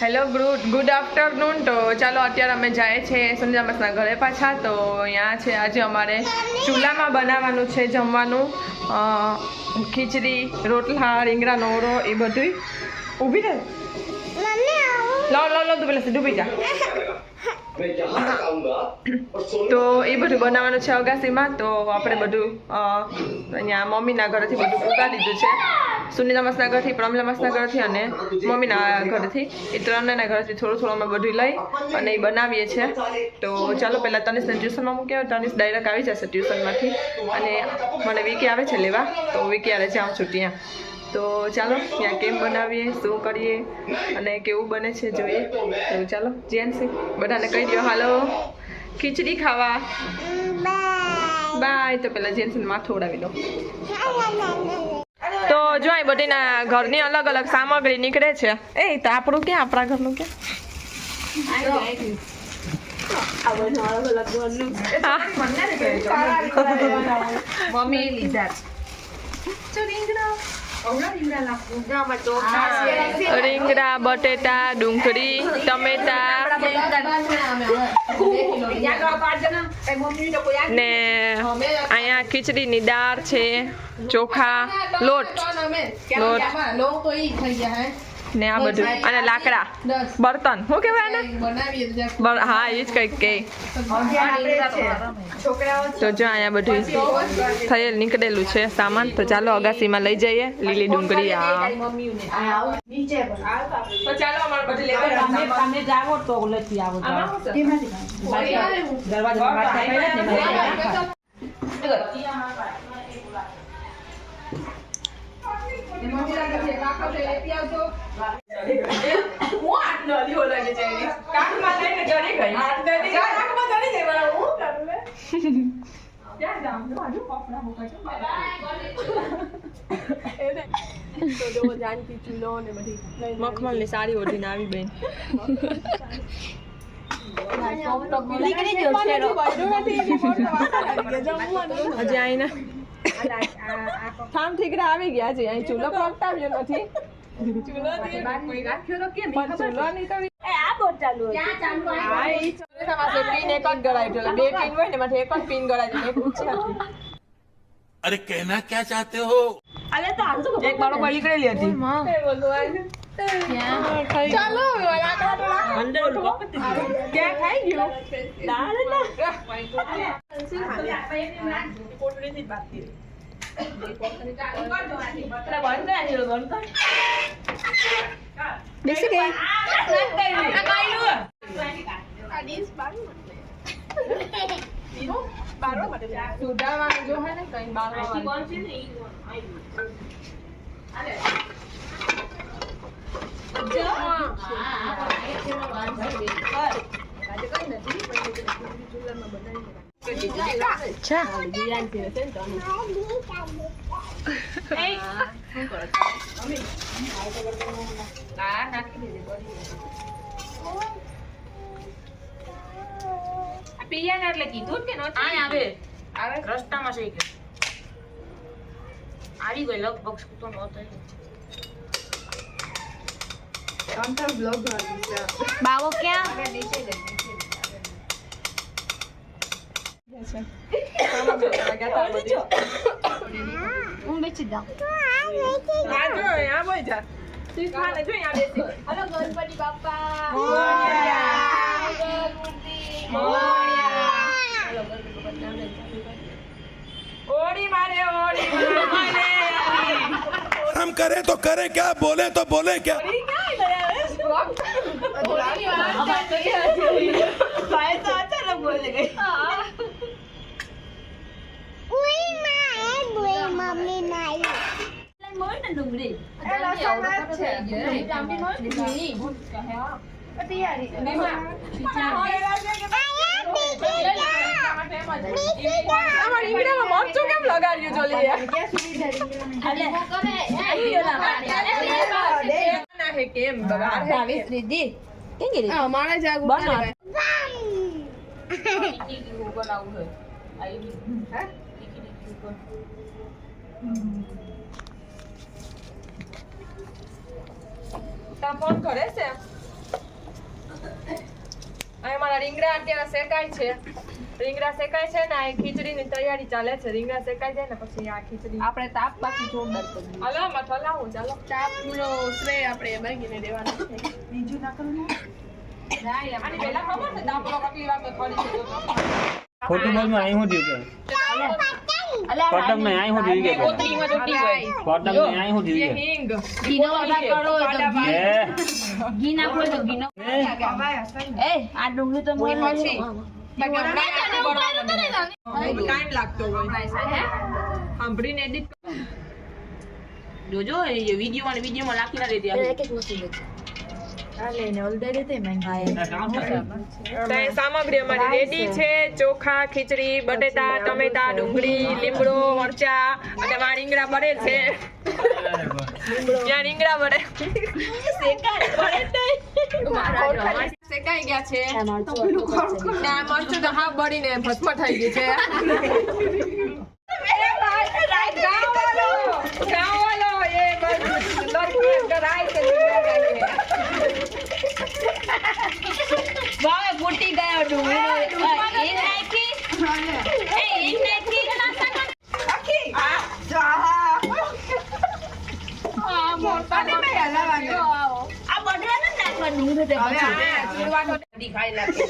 Hello good afternoon. તો ચાલો અત્યારે અમે જાય છે સંજામસના ઘરે પાછા. તો અહીંયા છે આજે અમારે ચૂલામાં બનાવવાનું છે જમવાનું, ખીચડી, રોટલા, રીંગણાનો ઓળો, એ બધું. ઊભી રહે, લો તું પેલા ડૂબી જા. તો એ બધું બનાવવાનું છે અગાસીમાં. તો આપણે બધું અહીંયા મમ્મીના ઘરેથી બધું ઉગાડી દીધું છે. સુનિતામાસના ઘરથી, પ્રમલામાસના ઘરથી અને મમ્મીના ઘરેથી, એ ત્રણેના ઘરેથી થોડું અમે બધું લઈ અને એ બનાવીએ છીએ. તો ચાલો પહેલાં તનિષને ટ્યુશનમાં મૂક્યા. તનિષ ડાયરેક્ટ આવી જશે ટ્યુશનમાંથી અને મને વિકી આવે છે લેવા. તો વિકી આરે જાઉં છું ત્યાં. તો ચાલો ત્યાં કેમ બનાવીએ, શું કરીએ અને કેવું બને છે જોઈએ. તો ચાલો જેન્સી બધાને કહી દો હાલો ખીચડી ખાવા બાય. તો પેલા જેન્સીને માથું ઉડાવી દો. તો જો અહીં બધીના ઘરની અલગ અલગ સામગ્રી નીકળે છે. એ તો આપણું ક્યાં, આપણા ઘરનું ક્યાં? મમ્મી લીધા રીંગણા, બટેટા, ડુંગળી, ટમેટા ને અહીંયા ખીચડીની દાળ છે, ચોખા, લોટ ને આ બધું અને લાકડા, બર્તન, શું કહેવાય ને? હા એ જ કંઈક કે. તો જો અહીંયા બધું થયેલ નીકળેલું છે સામાન. તો ચાલો અગાસીમાં લઈ જઈએ. લીલી ડુંગળી તો ચાલો અમારે બધું મખમલની સાડી ઓઢીને આવી બેન. હજી આઈને ઠામ ઠીકરા આવી ગયા છે. અહીં ચૂલો પ્રગટાવ્યો નથી. अरे कहना क्या चाहते हो? એક બાળો પર નીકળેલી હતી. ચાલો ક્યાં ખાઈ ગયો? બેસી ગઈ. સુધારવાનું જો હે ને કઈ પિયાને એટલે કીધું કે નહોતું આવે રસ્તામાં છે કે આવી ગઈ લગભગ તો નહોતો બાવો ક્યાં? હું બેસી જાઉં. હલો ગણપતિ બાપા. ઓડી મારે हम करे तो करें क्या, बोले तो बोले क्या? મરચું કેમ લગાડ્યું જોલી? કેમ અમારા જાગ બનાવું ફોન કરે છે અમારા રીંગણા અત્યારે શેકાય છે. રીંગણા શેકાય છે ને આ ખીચડીની તૈયારી ચાલે છે. રીંગણા શેકાઈ જાય ને પછી આ ખીચડી આપણે તાપ બાકી જોરદાર કરી હલો મઠ હલાવું ચાલો. તાપનો શ્રેય આપણે બાગીને દેવાનો છે. બીજું ના કરવું આની પહેલા ખબર છે દાપલો કેટલી વાર મેં ખોલી છે તો ખોટું બોલમાં અહીં હું થયું કોટમ ને અહીં હું થયું કે કોતરીમાં ચોટી ગઈ. કોટમ ને અહીં હું ये થયું હિંગ ઘીનો વઘાર કરો તો ઘી કે ઘી નાખો તો ઘીનો એ આ ડુંગળી તો મોર પછી નથી ટાઈમ લાગતો હોય સાંભળીને એડિટ જોજો એ વિડીયોમાં લાખી ના દેતી એક એક વસ્તુ દેજો સામગ્રી અમારી રેડી છે. ચોખા, ખીચડી, બટેટા, ટમેટા, ડુંગળી, લીમડો, મરચા અને આ રીંગણા બળે છે. ત્યાં રીંગણા બળે શેકાઈ ગયા છે. ના મરચું તો હા બળીને ભસ્મ થઈ ગયું છે. ગાંવવાળો એ વાવે ફૂટી ગયો ડુંગળી એ નાખી એ નાખી આ મોટા ને મે હલાવાનો આ બટરા ને નાખવાનું ડુંગળી તે પછી ખાઈ લાગે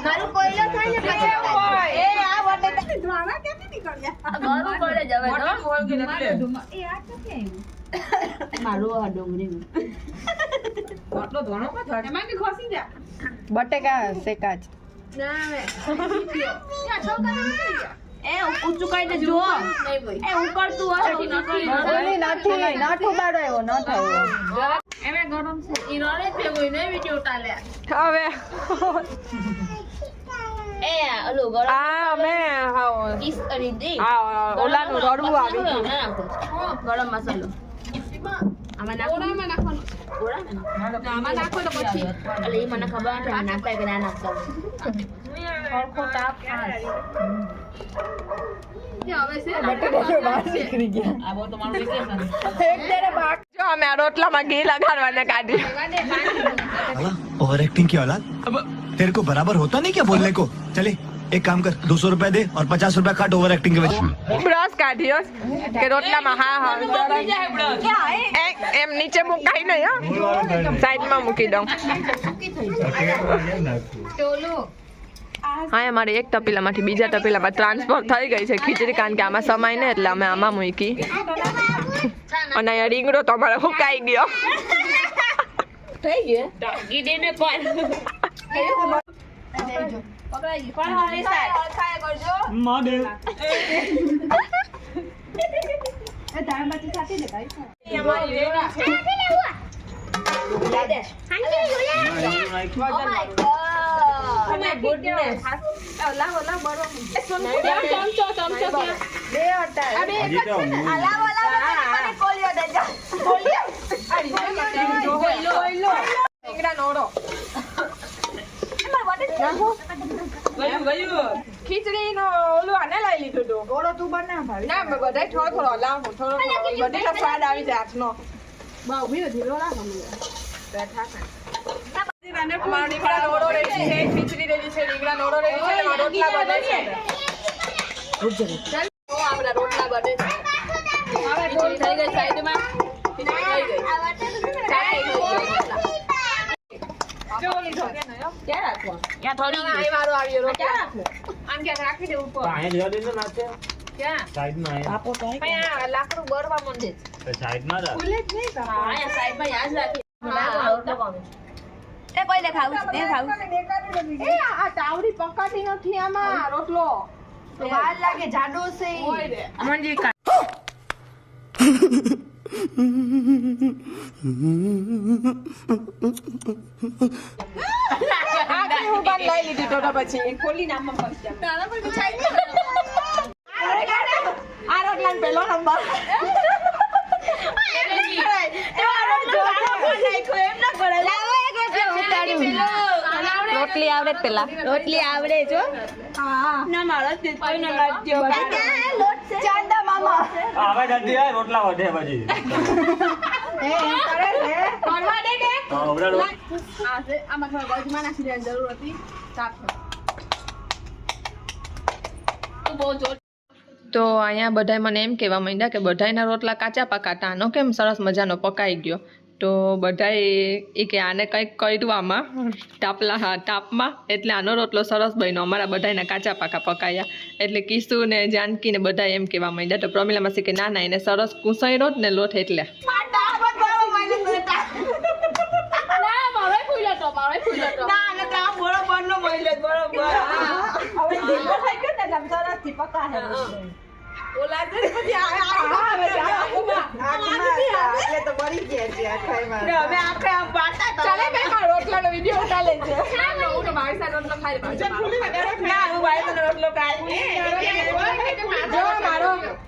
મારું કોયલો થાય ને પછી એ આ બટેટા ધ્વાણા કેથી નીકળ્યા મારું કોયલો જવે તો એ આ ક્યાંથી આવ્યું મારું આ ડુંગળી આટલો ધોણો માં થાય એમાં કે ખોસી જા બટેકા શેકા છે. એ ઊંચું કાઈ દે જો એ ઉકળતું હશે નાઠું બાડો આવ્યો ન થયો એમે ગરમ છે ઈ રોલે પે કોઈ ને વિડિયો ટાલ્યા હવે એ ઓલો ગરમ આ અમે ઈસ કરી દે ઓલાનું રડવું આવી ગયું. ગરમ મસાલો આમાં નાખવાનું આમાં નાખો તો પછી એટલે ઈ મને ખબર નથી આ નાખતા કે ના નાખતા સરખો તાપ જો અમે આ રોટલામાં ઘી લગાડવાને કાઢી. ओवर एक्टिंग की औलाद अब तेरे को बराबर होता नहीं क्या बोलने को चले एक काम कर 200 रुपया दे और 50 रुपया काट ओवर एक्टिंग के वजह બ્રશ કાઢ્યો કે રોટલામાં હા એમ નીચે મુકાઈ નહીં સાઈડમાં મૂકી દઉં. હા અમારે એક તપેલામાંથી બીજા તપેલામાં ટ્રાન્સફર થઈ ગઈ છે ખીચડી કારણ કે આમાં સમાય ને એટલે અમે આમાં મૂકી અને અહીંયા રીંગણો તો અમારે સુકાઈ ગયો. થઈ ગયો ગીડીને કોણ પકડાઈ ગઈ કોણ હારી સાહેબ ખાય કરજો મહાદેવ એ દાળમાંથી સાથે ને ભાઈ અમારી રેડી છે. દે હાંજી ઓ માય ગોડનેસ લાવો બરો ચમચો બે અટા અબે લાવો મને કોલિયો દેજો કોલિયો રીંગણાનો ઓળો ખીચડીનો ઓલું આને લઈ લીધું હતું. ઓળો તું બના ભાઈ ના મેં બધાય થોડો લાવું થોડો બધી સ્વાદ આવી જાય હાથનો. બહુ ભીડ ધીરો રાખો અમારો રીંગણાનો ઓળો રેડી છે, ખીચડી રેડી છે, રીંગણાનો ઓળો રેડી છે, અને રોટલા બને છે. ચાલ તો આપણા રોટલા બને છે. હવે ખીચડી થઈ ગઈ સાઈડમાં ખીચડી થઈ ગઈ. ચાલ થઈ ગઈ રોટલા. જો લીધો કે નયો ક્યાં રાખવા ત્યાં થોડી આ વારો આવ્યો રોટલા. ક્યાં રાખવું આમ ક્યાં રાખી દે ઉપર. અહીં જવા દે ને નાચે ક્યાં સાઈડમાં અહીંયા લાકડું બળવા માંડે છે. તો સાઈડમાં રાખ અહીંયા સાઈડમાં યાદ રાખી એ કોઈ દે ખાવું છે ખાવું એ આ તાવડી પકાતી નથી આમાં રોટલો. વાર લાગે જાડો છે હોય રે. મંજી આખી હું બાર લઈ લીધી તો પછી ખોલી નામ પછી આ રોટલાનો પહેલો નંબર. રોટલી આવડે પેલા રોટલી આવડે જો ના મારો કોઈ ન લાગ્યો આવે જલ્દી આ રોટલા વધે પછી હા ઓવરાલ આમાં થોડા ગજમાં નાખી દેવાની જરૂર હતી સાફ બહુ જોર. તો અહીંયા બધાય મને એમ કહેવા માંડ્યા કે બધાયના રોટલા કાચા પાકાતા આનો કેમ સરસ મજાનો પકાઈ ગયો. તો બધાએ એ કે આને કંઈક કર્યું આમાં તાપમાં એટલે આનો રોટલો સરસ બન્યો. અમારા બધાયના કાચા પાકા પકાયા એટલે કિસુ ને જાનકી ને બધા એમ કહેવા માંડ્યા. તો પ્રમીલા માસી કે ના એને સરસ કુસાઈ ને લોટ એટલે રોટલાનો વિડીયો ઉતારે છે.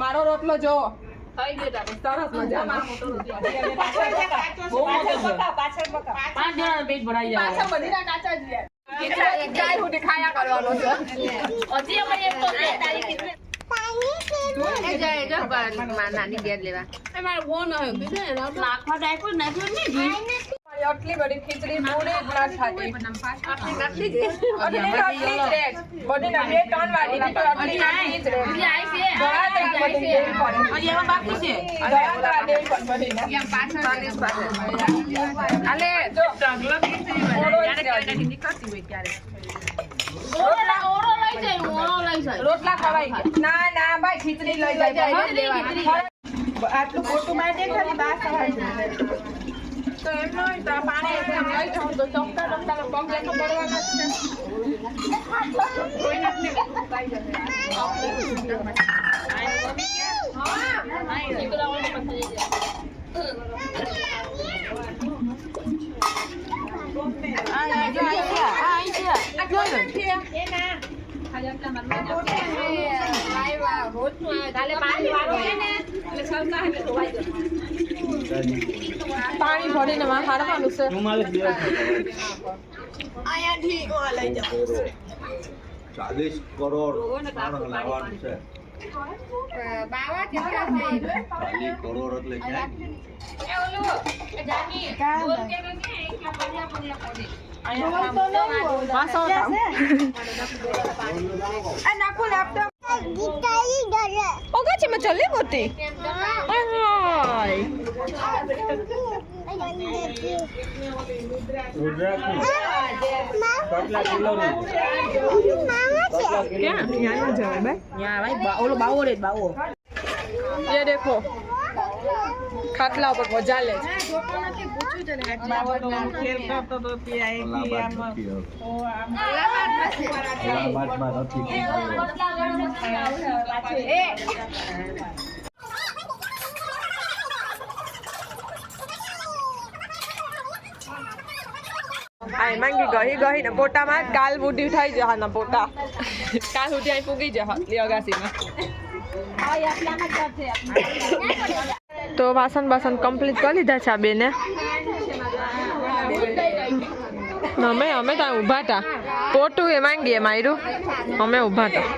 મારો રોટલો જો સરસ મજાનો. 5 જણાનું પેટ ભરાઈ જાય. પાછા બધીના કાચા જ યાર. ક્યાંય સુધી ખાયા કરવાનો છે. હજી અમારે એક તો છે. આટલી બધી ખીચડી પૂરી જ ના ખાતી. આટલી જ રહે. બધીના 2-3 વાળી તો આટલી જ રહે. હજી એમાં બાકી છે. રોટલા ખવાઈ ગયા. ના ના ભાઈ ખીચડી લઈ જાય. આટલું ખોટું માટે ખાલી 12 તો એમ ન હોય તો પાણી લઈ જાઉં તો ચમતા પગ તો પડવાના જ પાણી ભરીને માં હારવાનું છે. 44 દિવસ 40 કરોડ લાવવાનું છે. 40 કરોડ એટલે ઓગા છે મેં ચલે બોતી. ઓલો બાવો રે બાવો. ये देखो खाटला पर मजा ले. આઈ માંગી ગઈ ને પોટામાં કાલ બુઢી થઈ જહા ના પોટા કાલ સુધી અહીં પૂગી જહા લિયોગાસીમાં. તો વાસણ કમ્પ્લીટ કરી લીધા છે આ બેને. અમે તો ઊભા હતા. પોટું એ માંગીએ માર્યું અમે ઊભા હતા.